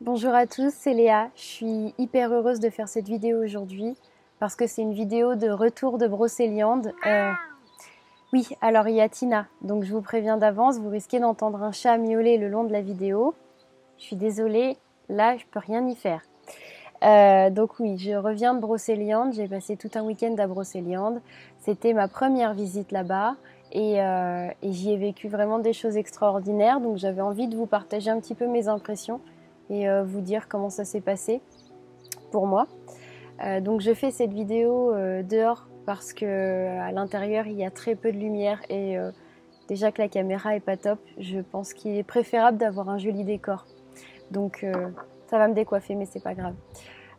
Bonjour à tous, c'est Léa. Je suis hyper heureuse de faire cette vidéo aujourd'hui parce que c'est une vidéo de retour de Brocéliande. Oui, alors il y a Tina, donc je vous préviens d'avance, vous risquez d'entendre un chat miauler le long de la vidéo. Je suis désolée, là je peux rien y faire. Donc oui, je reviens de Brocéliande, j'ai passé tout un week-end à Brocéliande. C'était ma première visite là-bas et j'y ai vécu vraiment des choses extraordinaires, donc j'avais envie de vous partager un petit peu mes impressions et vous dire comment ça s'est passé pour moi. Donc je fais cette vidéo dehors parce que à l'intérieur il y a très peu de lumière et déjà que la caméra est pas top, je pense qu'il est préférable d'avoir un joli décor. Donc ça va me décoiffer mais c'est pas grave.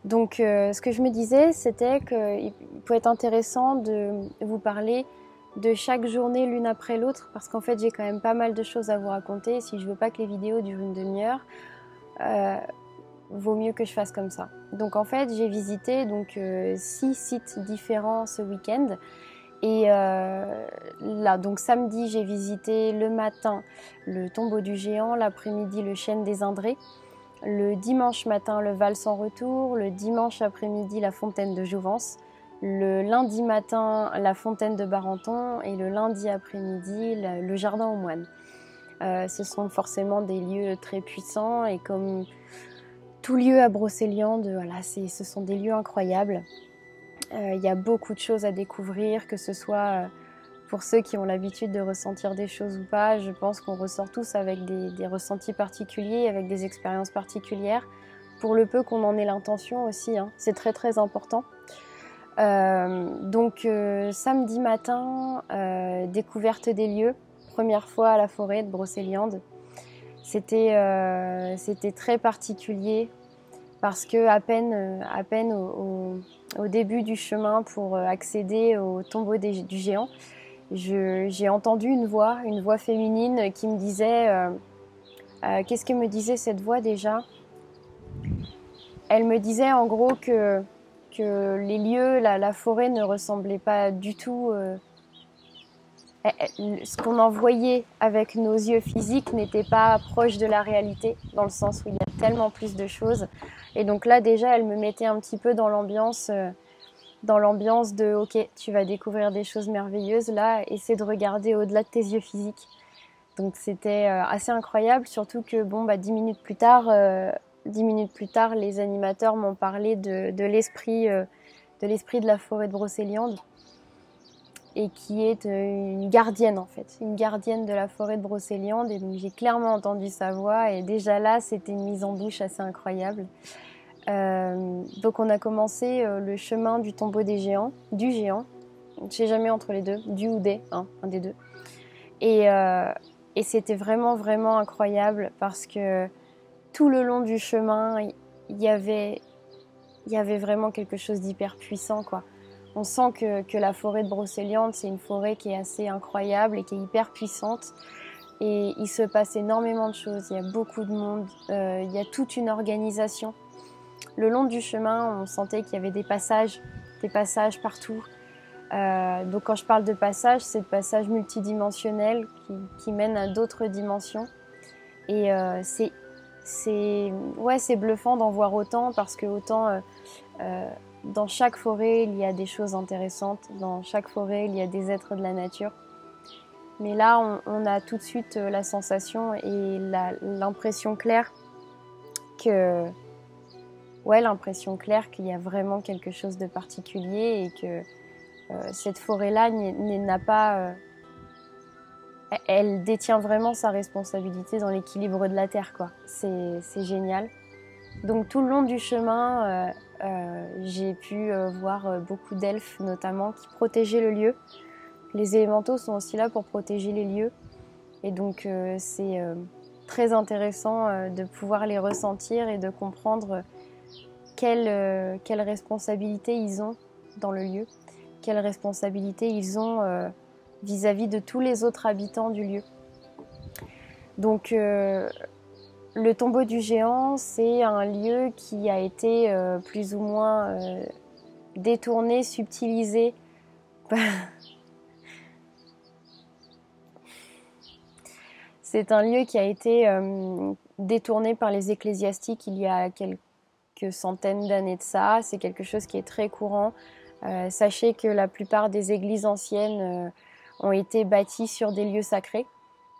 Donc ce que je me disais c'était qu'il peut être intéressant de vous parler de chaque journée l'une après l'autre parce qu'en fait j'ai quand même pas mal de choses à vous raconter. Si je veux pas que les vidéos durent une demi-heure, vaut mieux que je fasse comme ça. Donc en fait, j'ai visité 6 sites différents ce week-end. Et là, donc samedi, j'ai visité le matin le tombeau du géant, l'après-midi le chêne des Indrés, le dimanche matin le Val sans retour, le dimanche après-midi la fontaine de Jouvence, le lundi matin la fontaine de Barenton et le lundi après-midi le jardin aux moines. Ce sont forcément des lieux très puissants et comme tout lieu à Brocéliande, voilà, ce sont des lieux incroyables. Il y a beaucoup de choses à découvrir, que ce soit pour ceux qui ont l'habitude de ressentir des choses ou pas. Je pense qu'on ressort tous avec des ressentis particuliers, avec des expériences particulières, pour le peu qu'on en ait l'intention aussi, hein. C'est très très important. Samedi matin, découverte des lieux, première fois à la forêt de Brocéliande. C'était très particulier parce que à peine au début du chemin pour accéder au tombeau du géant, j'ai entendu une voix féminine qui me disait qu'est-ce que me disait cette voix déjà? Elle me disait en gros que les lieux, la forêt ne ressemblait pas du tout. Ce qu'on en voyait avec nos yeux physiques n'était pas proche de la réalité, dans le sens où il y a tellement plus de choses. Et donc là, déjà, elle me mettait un petit peu dans l'ambiance de ok, tu vas découvrir des choses merveilleuses là, essaie de regarder au-delà de tes yeux physiques. Donc c'était assez incroyable, surtout que bon, 10 minutes plus tard, les animateurs m'ont parlé de l'esprit de la forêt de Brocéliande et qui est une gardienne en fait, une gardienne de la forêt de Brocéliande. Et donc j'ai clairement entendu sa voix et déjà là, c'était une mise en bouche assez incroyable. Donc on a commencé le chemin du tombeau du géant. Je sais jamais entre les deux, du ou des, hein, un des deux. Et c'était vraiment vraiment incroyable parce que tout le long du chemin, il y avait vraiment quelque chose d'hyper puissant, quoi. On sent que la forêt de Brocéliande, c'est une forêt qui est assez incroyable et qui est hyper puissante. Et il se passe énormément de choses. Il y a beaucoup de monde, il y a toute une organisation. Le long du chemin, on sentait qu'il y avait des passages partout. Donc quand je parle de passages, c'est de passages multidimensionnels qui mènent à d'autres dimensions. Et c'est bluffant d'en voir autant parce que autant dans chaque forêt il y a des choses intéressantes, dans chaque forêt il y a des êtres de la nature. Mais là on a tout de suite la sensation et l'impression claire que l'impression claire qu'il y a vraiment quelque chose de particulier et que cette forêt-là n'a pas elle détient vraiment sa responsabilité dans l'équilibre de la terre, quoi. C'est génial. Donc tout le long du chemin, j'ai pu voir beaucoup d'elfes notamment qui protégeaient le lieu. Les élémentaux sont aussi là pour protéger les lieux. Et donc c'est très intéressant de pouvoir les ressentir et de comprendre quelle responsabilité ils ont dans le lieu, quelle responsabilité ils ont vis-à-vis de tous les autres habitants du lieu. Donc le tombeau du géant, c'est un lieu qui a été plus ou moins détourné, subtilisé. C'est un lieu qui a été détourné par les ecclésiastiques il y a quelques centaines d'années de ça. C'est quelque chose qui est très courant. Sachez que la plupart des églises anciennes ont été bâties sur des lieux sacrés.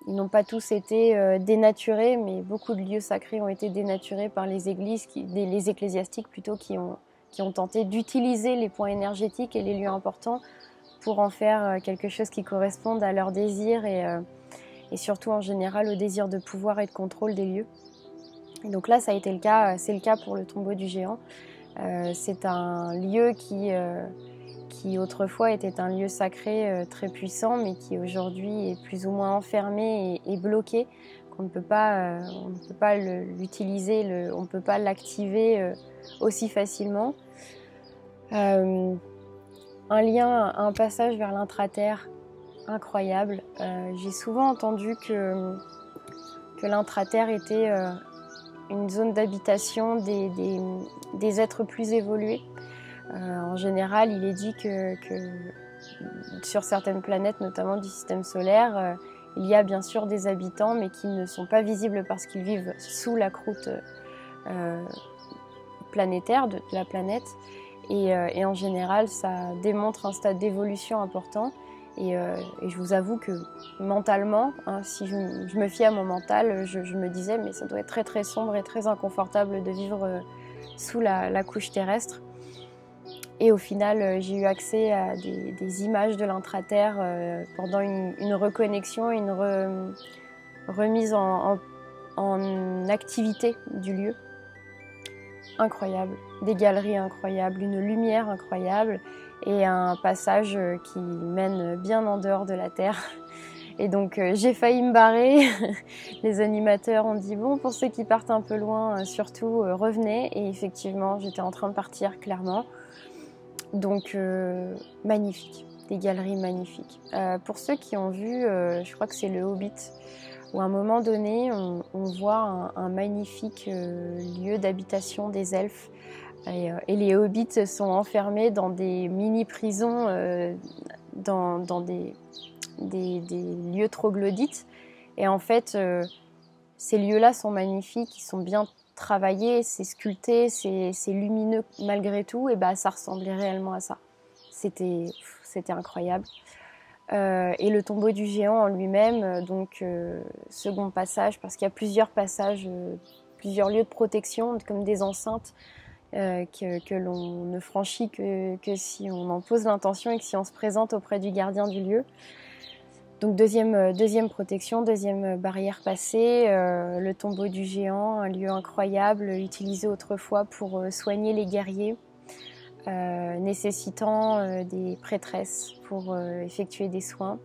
Ils n'ont pas tous été dénaturés, mais beaucoup de lieux sacrés ont été dénaturés par les églises, les ecclésiastiques plutôt, qui ont tenté d'utiliser les points énergétiques et les lieux importants pour en faire quelque chose qui corresponde à leurs désirs et surtout en général au désir de pouvoir et de contrôle des lieux. Et donc là, ça a été le cas, c'est le cas pour le tombeau du géant. C'est un lieu qui autrefois était un lieu sacré très puissant, mais qui aujourd'hui est plus ou moins enfermé et bloqué, qu'on ne peut pas l'utiliser, on ne peut pas l'activer aussi facilement. Un passage vers l'intraterre incroyable. J'ai souvent entendu que l'intraterre était une zone d'habitation des êtres plus évolués. En général, il est dit que sur certaines planètes, notamment du système solaire, il y a bien sûr des habitants, mais qui ne sont pas visibles parce qu'ils vivent sous la croûte planétaire de la planète. Et en général, ça démontre un stade d'évolution important. Et je vous avoue que mentalement, si je me fie à mon mental, je me disais mais ça doit être très très sombre et très inconfortable de vivre sous la couche terrestre. Et au final, j'ai eu accès à des images de l'intraterre pendant une reconnexion, une remise en activité du lieu. Incroyable, des galeries incroyables, une lumière incroyable et un passage qui mène bien en dehors de la Terre. Et donc j'ai failli me barrer. Les animateurs ont dit bon, pour ceux qui partent un peu loin, surtout revenez. Et effectivement, j'étais en train de partir clairement. Donc magnifique, des galeries magnifiques. Pour ceux qui ont vu, je crois que c'est le Hobbit, où à un moment donné, on voit un magnifique lieu d'habitation des elfes. Et les hobbits sont enfermés dans des mini-prisons, dans des lieux troglodytes. Et en fait, ces lieux-là sont magnifiques, ils sont bien travaillés, c'est sculpté, c'est lumineux malgré tout. Et bah, ça ressemblait réellement à ça. C'était incroyable. Et le tombeau du géant en lui-même, donc second passage, parce qu'il y a plusieurs passages, plusieurs lieux de protection, comme des enceintes que l'on ne franchit que si on en pose l'intention et que si on se présente auprès du gardien du lieu. Donc deuxième protection, deuxième barrière passée, le tombeau du géant, un lieu incroyable, utilisé autrefois pour soigner les guerriers. Nécessitant des prêtresses pour effectuer des soins.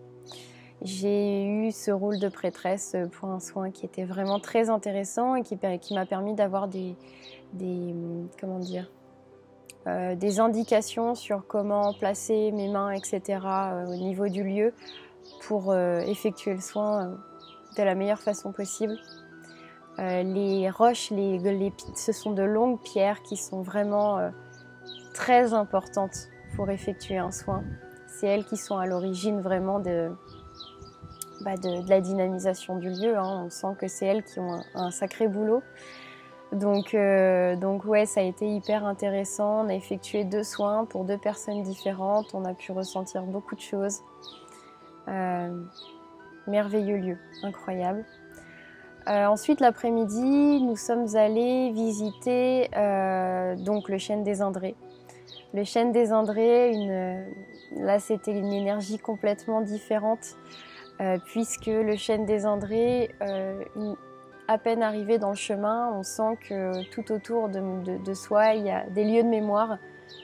J'ai eu ce rôle de prêtresse pour un soin qui était vraiment très intéressant et qui m'a permis d'avoir des indications sur comment placer mes mains, etc. Au niveau du lieu pour effectuer le soin de la meilleure façon possible. Les roches, ce sont de longues pierres qui sont vraiment très importantes pour effectuer un soin. C'est elles qui sont à l'origine vraiment de la dynamisation du lieu. On sent que c'est elles qui ont un sacré boulot. Donc ouais, ça a été hyper intéressant. On a effectué 2 soins pour 2 personnes différentes. On a pu ressentir beaucoup de choses. Merveilleux lieu, incroyable. Ensuite, l'après-midi, nous sommes allés visiter donc le chêne des Indrés. Le chêne des Indrés, là c'était une énergie complètement différente puisque le chêne des Indrés, à peine arrivé dans le chemin, on sent que tout autour de soi, il y a des lieux de mémoire.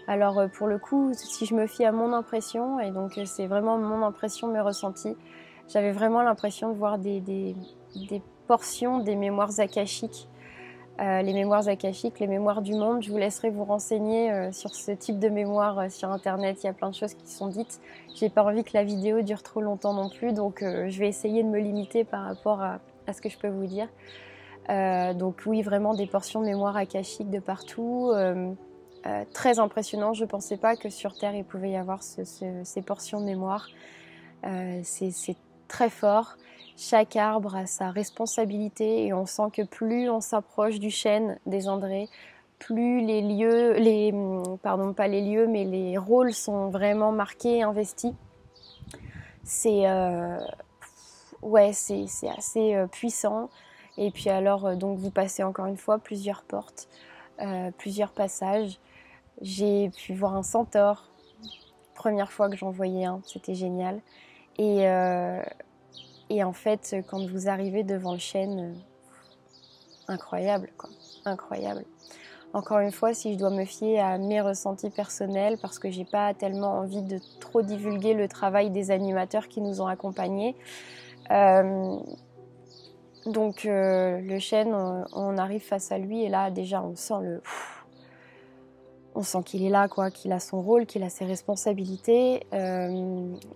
Alors pour le coup, si je me fie à mon impression, et donc c'est vraiment mon impression, mes ressentis, j'avais vraiment l'impression de voir des portions des mémoires akashiques. Les mémoires akashiques, les mémoires du monde, je vous laisserai vous renseigner sur ce type de mémoire sur internet, il y a plein de choses qui sont dites. J'ai pas envie que la vidéo dure trop longtemps non plus, donc je vais essayer de me limiter par rapport à ce que je peux vous dire. Donc oui, vraiment des portions de mémoire akashiques de partout, très impressionnant. Je pensais pas que sur Terre il pouvait y avoir ces portions de mémoire. C'est très fort. Chaque arbre a sa responsabilité et on sent que plus on s'approche du chêne des Indrés, plus les lieux, pardon, pas les lieux, mais les rôles sont vraiment marqués, investis. C'est ouais, c'est assez puissant. Et puis alors, donc vous passez encore une fois plusieurs portes, plusieurs passages. J'ai pu voir un centaure, première fois que j'en voyais un, c'était génial. Et en fait, quand vous arrivez devant le chêne, incroyable, quoi, incroyable. Encore une fois, si je dois me fier à mes ressentis personnels, parce que j'ai pas tellement envie de trop divulguer le travail des animateurs qui nous ont accompagnés. Donc le chêne, on arrive face à lui et là déjà on sent qu'il est là, quoi, qu'il a son rôle, qu'il a ses responsabilités.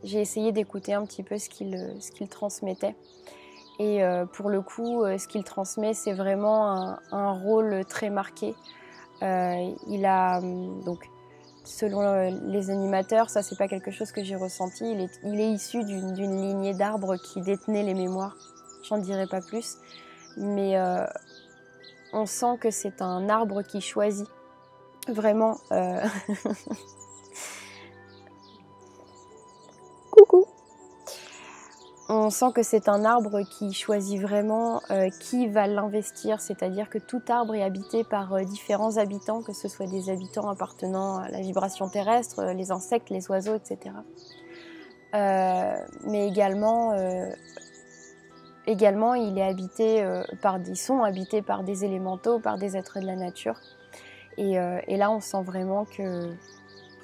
J'ai essayé d'écouter un petit peu ce qu'il transmettait. Et pour le coup, ce qu'il transmet, c'est vraiment un rôle très marqué. Il a donc, selon les animateurs, ça c'est pas quelque chose que j'ai ressenti. Il est issu d'une lignée d'arbres qui détenait les mémoires. J'en dirai pas plus, mais on sent que c'est un arbre qui choisit vraiment. Coucou. On sent que c'est un arbre qui choisit vraiment qui va l'investir, c'est-à-dire que tout arbre est habité par différents habitants, que ce soit des habitants appartenant à la vibration terrestre, les insectes, les oiseaux, etc. Mais également, il est habité ils sont habités par des élémentaux, par des êtres de la nature. Et là, on sent vraiment qu'il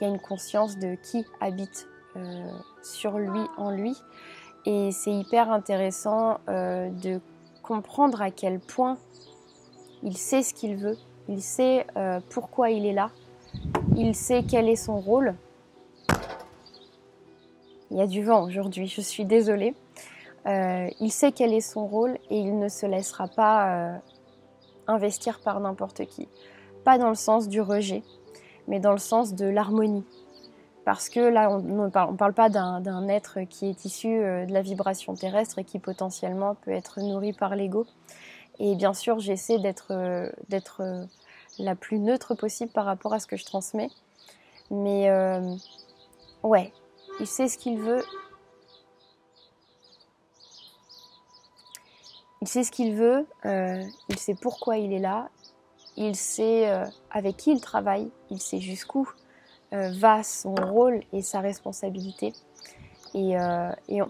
y a une conscience de qui habite sur lui, en lui. Et c'est hyper intéressant de comprendre à quel point il sait ce qu'il veut, il sait pourquoi il est là, il sait quel est son rôle. Il y a du vent aujourd'hui, je suis désolée. Il sait quel est son rôle et il ne se laissera pas investir par n'importe qui. Pas dans le sens du rejet, mais dans le sens de l'harmonie. Parce que là, on ne parle pas d'un être qui est issu de la vibration terrestre et qui potentiellement peut être nourri par l'ego. Et bien sûr, j'essaie d'être la plus neutre possible par rapport à ce que je transmets. Mais ouais, il sait ce qu'il veut. Il sait ce qu'il veut, il sait pourquoi il est là, il sait avec qui il travaille, il sait jusqu'où va son rôle et sa responsabilité. Et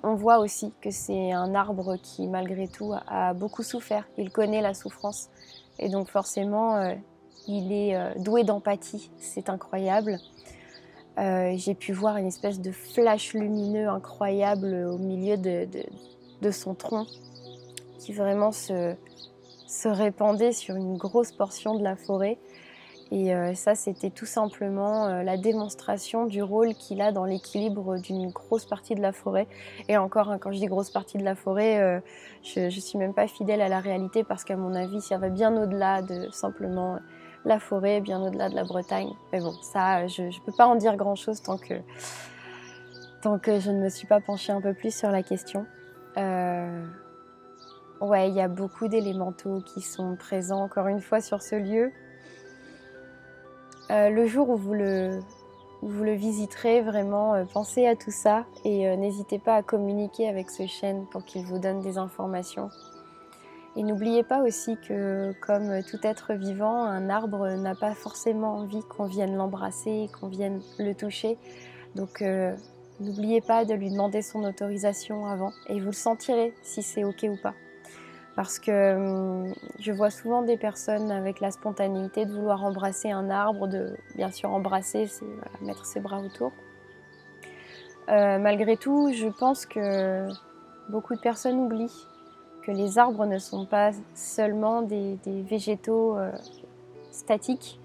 on voit aussi que c'est un arbre qui, malgré tout, a beaucoup souffert. Il connaît la souffrance. Et donc forcément, il est doué d'empathie. C'est incroyable. J'ai pu voir une espèce de flash lumineux incroyable au milieu de son tronc qui vraiment se répandait sur une grosse portion de la forêt. Et ça, c'était tout simplement la démonstration du rôle qu'il a dans l'équilibre d'une grosse partie de la forêt. Et encore, hein, quand je dis grosse partie de la forêt, je suis même pas fidèle à la réalité parce qu'à mon avis, ça va bien au-delà de simplement la forêt, bien au-delà de la Bretagne. Mais bon, ça, je peux pas en dire grand-chose tant que je ne me suis pas penchée un peu plus sur la question. Ouais, il y a beaucoup d'élémentaux qui sont présents encore une fois sur ce lieu. Le jour où vous le visiterez, vraiment, pensez à tout ça et n'hésitez pas à communiquer avec ce chêne pour qu'il vous donne des informations. Et n'oubliez pas aussi que, comme tout être vivant, un arbre n'a pas forcément envie qu'on vienne l'embrasser, qu'on vienne le toucher. Donc n'oubliez pas de lui demander son autorisation avant et vous le sentirez si c'est ok ou pas. Parce que je vois souvent des personnes avec la spontanéité de vouloir embrasser un arbre, de bien sûr embrasser, c'est voilà, mettre ses bras autour. Malgré tout, je pense que beaucoup de personnes oublient que les arbres ne sont pas seulement des végétaux statiques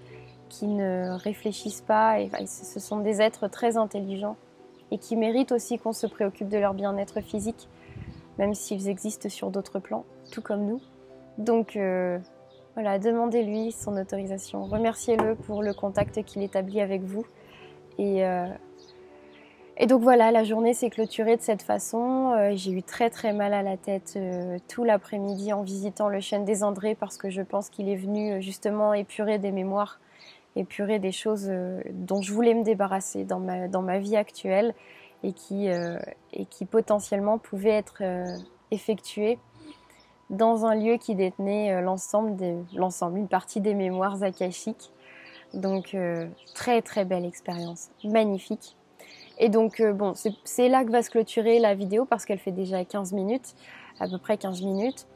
qui ne réfléchissent pas. Et ce sont des êtres très intelligents et qui méritent aussi qu'on se préoccupe de leur bien-être physique, même s'ils existent sur d'autres plans, tout comme nous. Donc voilà, demandez-lui son autorisation, remerciez-le pour le contact qu'il établit avec vous. Et Et donc voilà, la journée s'est clôturée de cette façon. J'ai eu très très mal à la tête tout l'après-midi en visitant le chêne des Andrés parce que je pense qu'il est venu justement épurer des mémoires, épurer des choses dont je voulais me débarrasser dans ma vie actuelle et qui potentiellement pouvaient être effectuées dans un lieu qui détenait une partie des mémoires akashiques. Donc très très belle expérience, magnifique. Et donc bon, c'est là que va se clôturer la vidéo parce qu'elle fait déjà 15 minutes, à peu près 15 minutes.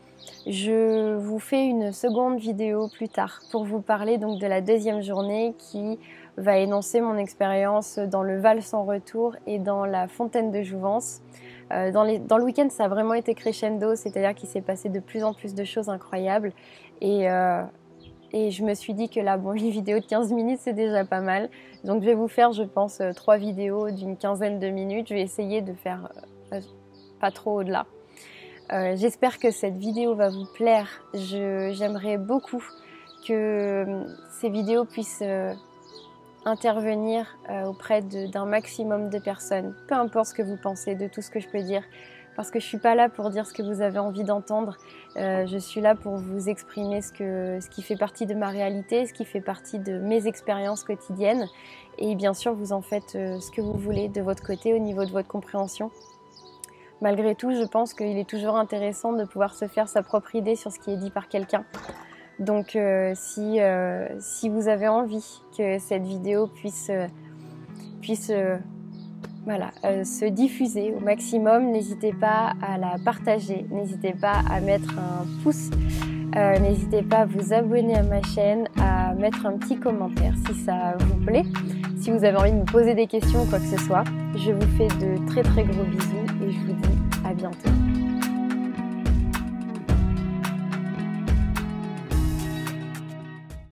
Je vous fais une seconde vidéo plus tard pour vous parler donc de la deuxième journée qui va énoncer mon expérience dans le Val sans retour et dans la fontaine de Jouvence. Dans le week-end, ça a vraiment été crescendo, c'est-à-dire qu'il s'est passé de plus en plus de choses incroyables. Et je me suis dit que là, bon, une vidéo de 15 minutes, c'est déjà pas mal. Donc je vais vous faire, je pense, 3 vidéos d'une quinzaine de minutes. Je vais essayer de faire pas trop au-delà. J'espère que cette vidéo va vous plaire. J'aimerais beaucoup que ces vidéos puissent intervenir auprès d'un maximum de personnes. Peu importe ce que vous pensez de tout ce que je peux dire. Parce que je ne suis pas là pour dire ce que vous avez envie d'entendre. Je suis là pour vous exprimer ce qui fait partie de ma réalité, ce qui fait partie de mes expériences quotidiennes. Et bien sûr, vous en faites ce que vous voulez de votre côté au niveau de votre compréhension. Malgré tout, je pense qu'il est toujours intéressant de pouvoir se faire sa propre idée sur ce qui est dit par quelqu'un. Donc si vous avez envie que cette vidéo puisse se diffuser au maximum, n'hésitez pas à la partager, n'hésitez pas à mettre un pouce, n'hésitez pas à vous abonner à ma chaîne, à mettre un petit commentaire si ça vous plaît, si vous avez envie de me poser des questions ou quoi que ce soit. Je vous fais de très très gros bisous et je vous dis à bientôt.